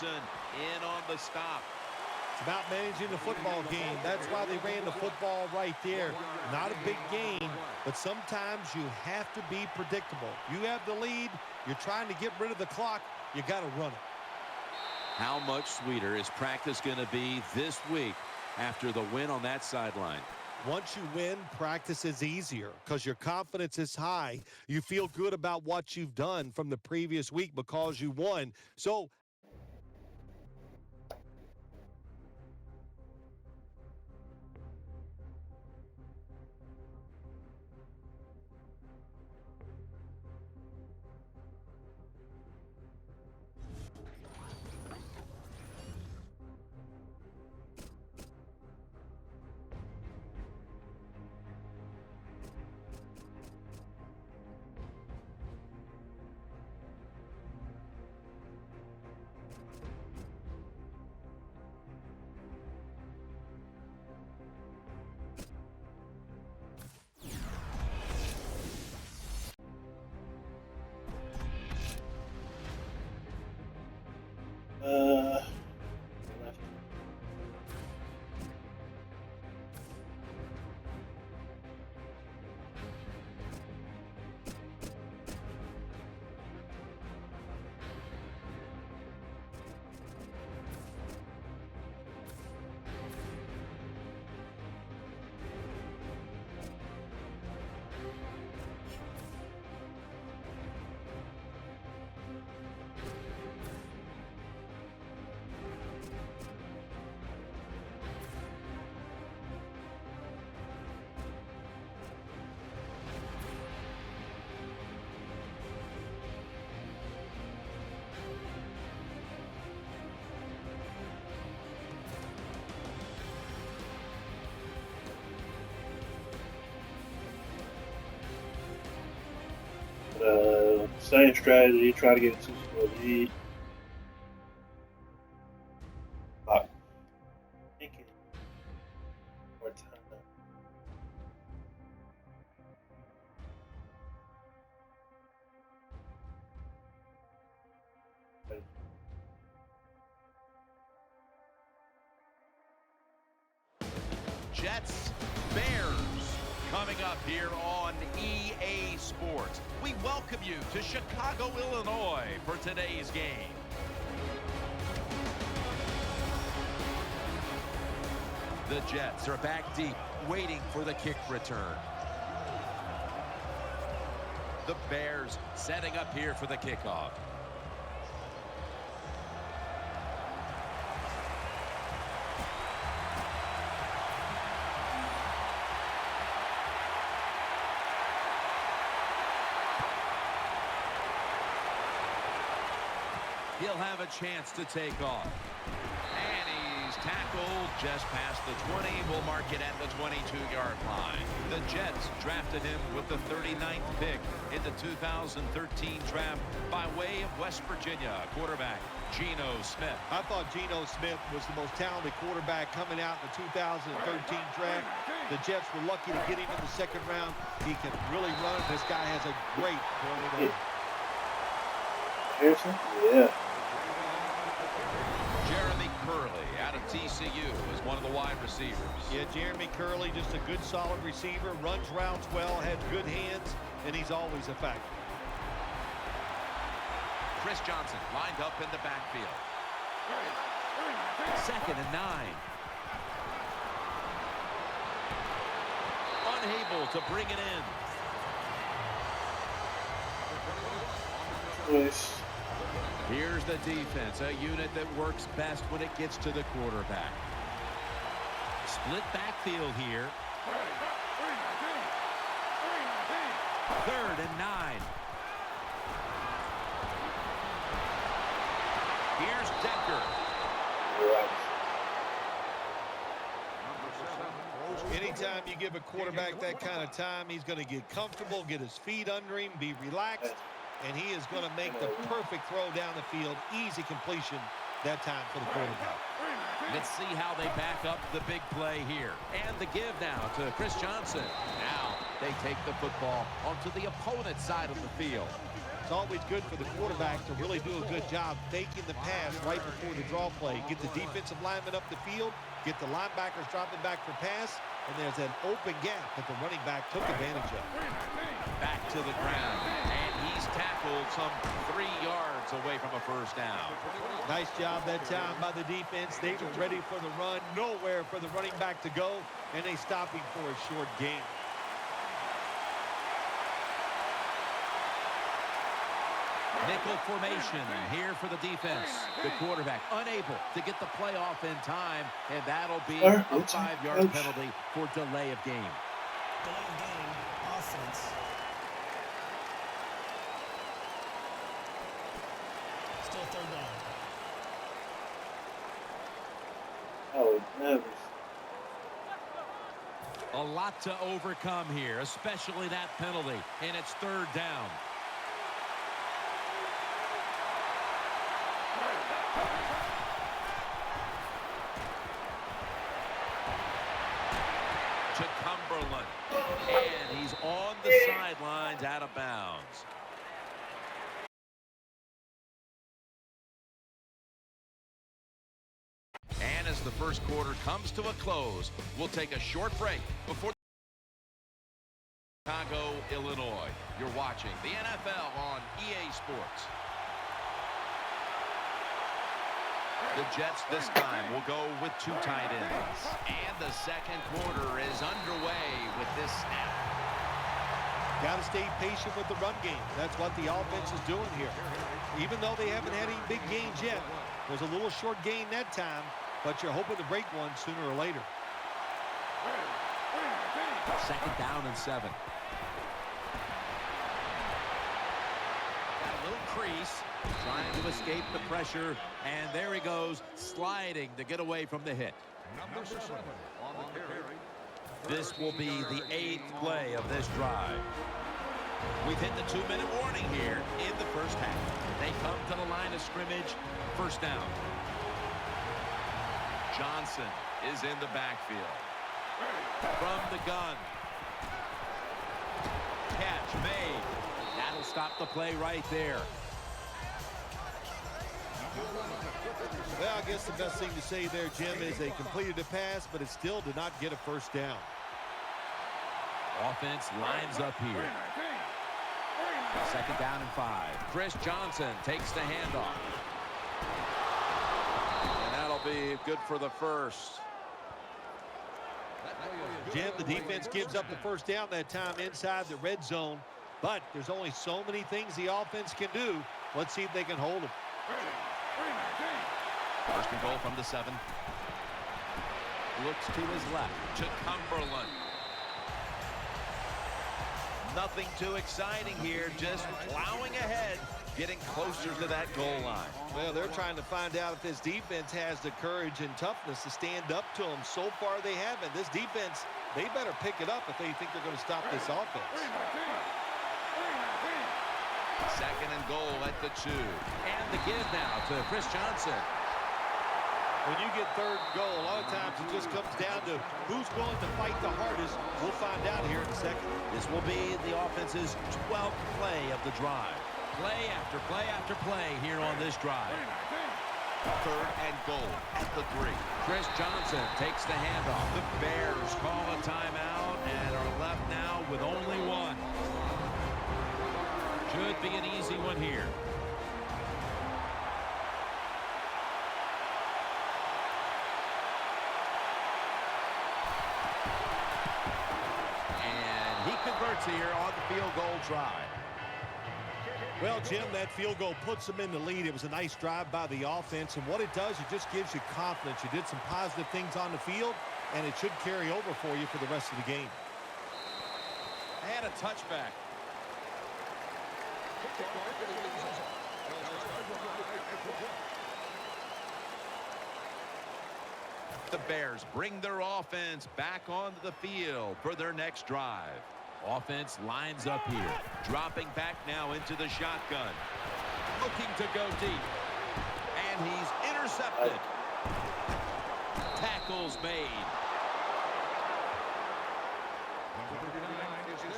Johnson in on the stop. It's about managing the football game. That's why they ran the football right there. Not a big gain, but sometimes you have to be predictable. You have the lead. You're trying to get rid of the clock. You got to run it. How much sweeter is practice going to be this week after the win on that sideline? Once you win, practice is easier because your confidence is high. You feel good about what you've done from the previous week because you won. So same strategy, try to get a 2-score lead. Thinking more time. Jets, Bears, coming up here on EA Sports. We welcome you to Chicago, Illinois for today's game. The Jets are back deep, waiting for the kick return. The Bears setting up here for the kickoff. He'll have a chance to take off. And he's tackled just past the 20. We'll mark it at the 22-yard line. The Jets drafted him with the 39th pick in the 2013 draft by way of West Virginia. Quarterback Geno Smith. I thought Geno Smith was the most talented quarterback coming out in the 2013 draft. The Jets were lucky to get him in the second round. He can really run. This guy has a great quarterback. Harrison? Yeah. Jeremy Curley out of TCU is one of the wide receivers. Yeah, Jeremy Curley, just a good, solid receiver, runs routes well, has good hands, and he's always a factor. Chris Johnson lined up in the backfield. 2nd and 9. Unable to bring it in. Nice. Here's the defense, a unit that works best when it gets to the quarterback. Split backfield here. 3rd and 9. Here's Decker. Anytime you give a quarterback that kind of time, he's going to get comfortable, get his feet under him, be relaxed, and he is going to make the perfect throw down the field. Easy completion that time for the quarterback. Let's see how they back up the big play here. And the give now to Chris Johnson. Now they take the football onto the opponent's side of the field. It's always good for the quarterback to really do a good job faking the pass right before the draw play. Get the defensive lineman up the field, get the linebackers dropping back for pass, and there's an open gap that the running back took advantage of. Back to the ground, and he's tackled some 3 yards away from a first down. Nice job that time by the defense. They were ready for the run, nowhere for the running back to go, and they stop him for a short gain. Nickel formation here for the defense. The quarterback unable to get the play off in time, and that'll be a 5-yard penalty for delay of game. Delay of game, offense. Still third down. Oh, never. A lot to overcome here, especially that penalty, and it's third down. To Cumberland, and he's on the sidelines out of bounds. And as the first quarter comes to a close, we'll take a short break before Chicago, Illinois. You're watching the NFL on EA Sports. The Jets this time will go with 2 tight ends. And the second quarter is underway with this snap. Got to stay patient with the run game. That's what the offense is doing here. Even though they haven't had any big gains yet, there's a little short gain that time, but you're hoping to break one sooner or later. Second down and 7. Got a little crease, trying to escape the pressure, and there he goes, sliding to get away from the hit. Number 7 on the carry. This will be the 8th play of this drive. We've hit the 2-minute warning here in the first half. They come to the line of scrimmage, first down. Johnson is in the backfield. From the gun. Catch made. That'll stop the play right there. Well, I guess the best thing to say there, Jim, is they completed a pass, but it still did not get a first down. Offense lines up here. Second down and 5. Chris Johnson takes the handoff. And that'll be good for the first. Jim, the defense gives up the first down that time inside the red zone, but there's only so many things the offense can do. Let's see if they can hold them. First and goal from the 7. Looks to his left. To Cumberland. Nothing too exciting here. Just plowing ahead. Getting closer to that goal line. Well, they're trying to find out if this defense has the courage and toughness to stand up to them. So far, they haven't. This defense, they better pick it up if they think they're going to stop this offense. Second and goal at the 2. And the give now to Chris Johnson. When you get third and goal, a lot of times it just comes down to who's willing to fight the hardest. We'll find out here in a second. This will be the offense's 12th play of the drive. Play after play after play here on this drive. Third and goal at the 3. Chris Johnson takes the handoff. The Bears call a timeout and are left now with only 1. Should be an easy one here. And he converts here on the field goal try. Well, Jim, that field goal puts them in the lead. It was a nice drive by the offense, and what it does, it just gives you confidence. You did some positive things on the field, and it should carry over for you for the rest of the game. And a touchback. The Bears bring their offense back onto the field for their next drive. Offense lines up here, dropping back now into the shotgun. Looking to go deep. And he's intercepted. Tackles made.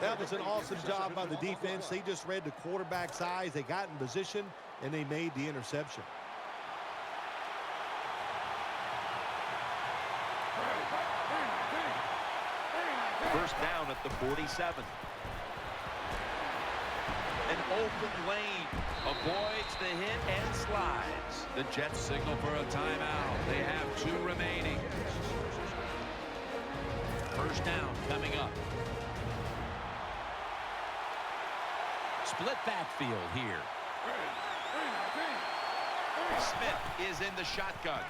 That was an awesome job by the defense. They just read the quarterback's eyes. They got in position, and they made the interception. First down at the 47. An open lane. Avoids the hit and slides. The Jets signal for a timeout. They have 2 remaining. First down coming up. Split backfield here. Smith is in the shotgun.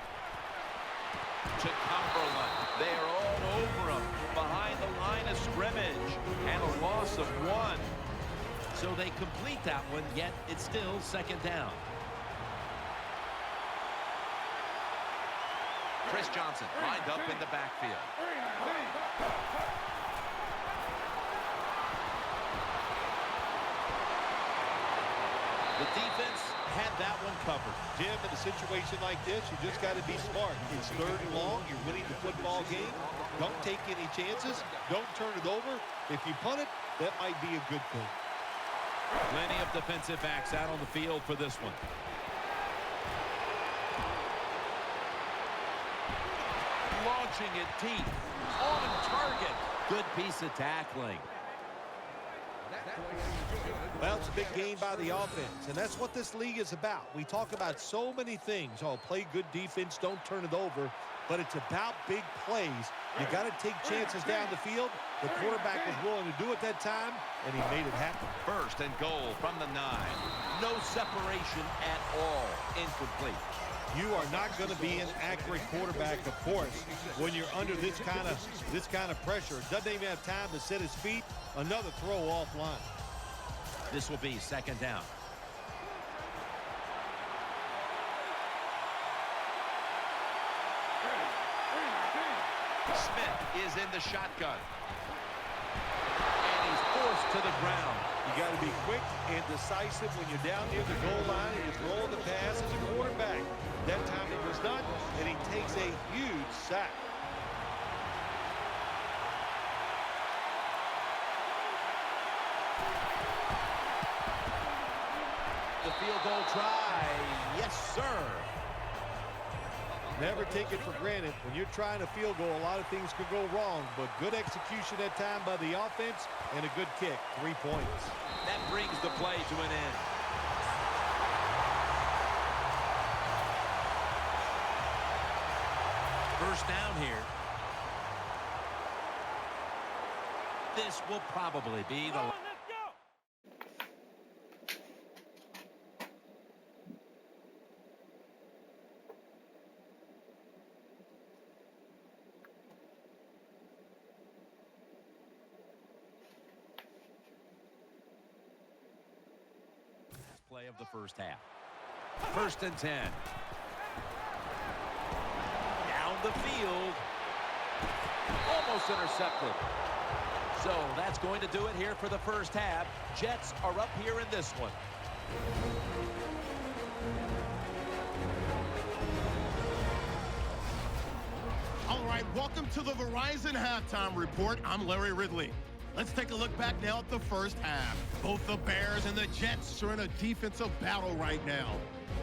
To Cumberland. They are all over him behind the line of scrimmage. And a loss of 1. So they complete that one, yet it's still second down. Chris Johnson lined up in the backfield. The defense had that one covered. Jim, in a situation like this, you just got to be smart. It's 3rd and long. You're winning the football game. Don't take any chances. Don't turn it over. If you punt it, that might be a good thing. Plenty of defensive backs out on the field for this one. Launching it deep. On target. Good piece of tackling. Well, it's a big game by the offense, and that's what this league is about. We talk about so many things. Oh, play good defense, don't turn it over. But it's about big plays. You got to take chances down the field. The quarterback was willing to do it that time, and he made it happen. First and goal from the 9. No separation at all. Incomplete. You are not going to be an accurate quarterback, of course, when you're under this kind of pressure. Doesn't even have time to set his feet. Another throw offline. This will be second down. Smith is in the shotgun. And he's forced to the ground. You got to be quick and decisive when you're down near the goal line and you're throwing the pass as a quarterback. That time it was not, and he takes a huge sack. The field goal try. Yes, sir. Never take it for granted. When you're trying a field goal, a lot of things could go wrong, but good execution that time by the offense and a good kick. 3 points. That brings the play to an end. First down here. This will probably be the... play of the first half. First and 10. Down the field. Almost intercepted. So that's going to do it here for the first half. Jets are up here in this one. All right, welcome to the Verizon Halftime Report. I'm Larry Ridley. Let's take a look back now at the first half. Both the Bears and the Jets are in a defensive battle right now.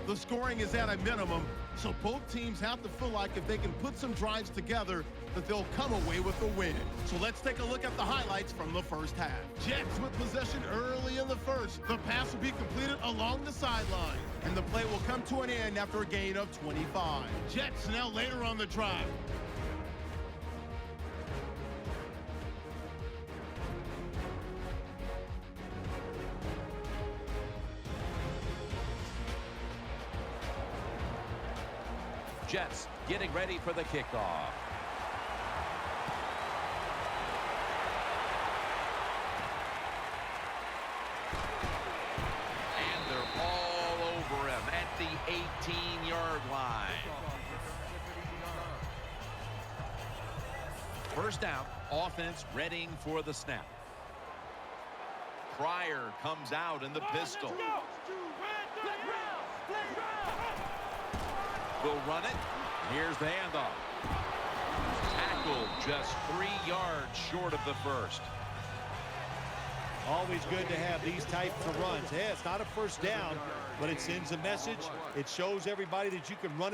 The scoring is at a minimum, so both teams have to feel like if they can put some drives together, that they'll come away with a win. So let's take a look at the highlights from the first half. Jets with possession early in the first. The pass will be completed along the sideline, and the play will come to an end after a gain of 25. Jets now later on the drive. Jets getting ready for the kickoff. And they're all over him at the 18-yard line. First down, offense readying for the snap. Pryor comes out in the pistol. Will run it. Here's the handoff. Tackled just 3 yards short of the first. Always good to have these types of runs. Yeah, it's not a first down, but it sends a message. It shows everybody that you can run it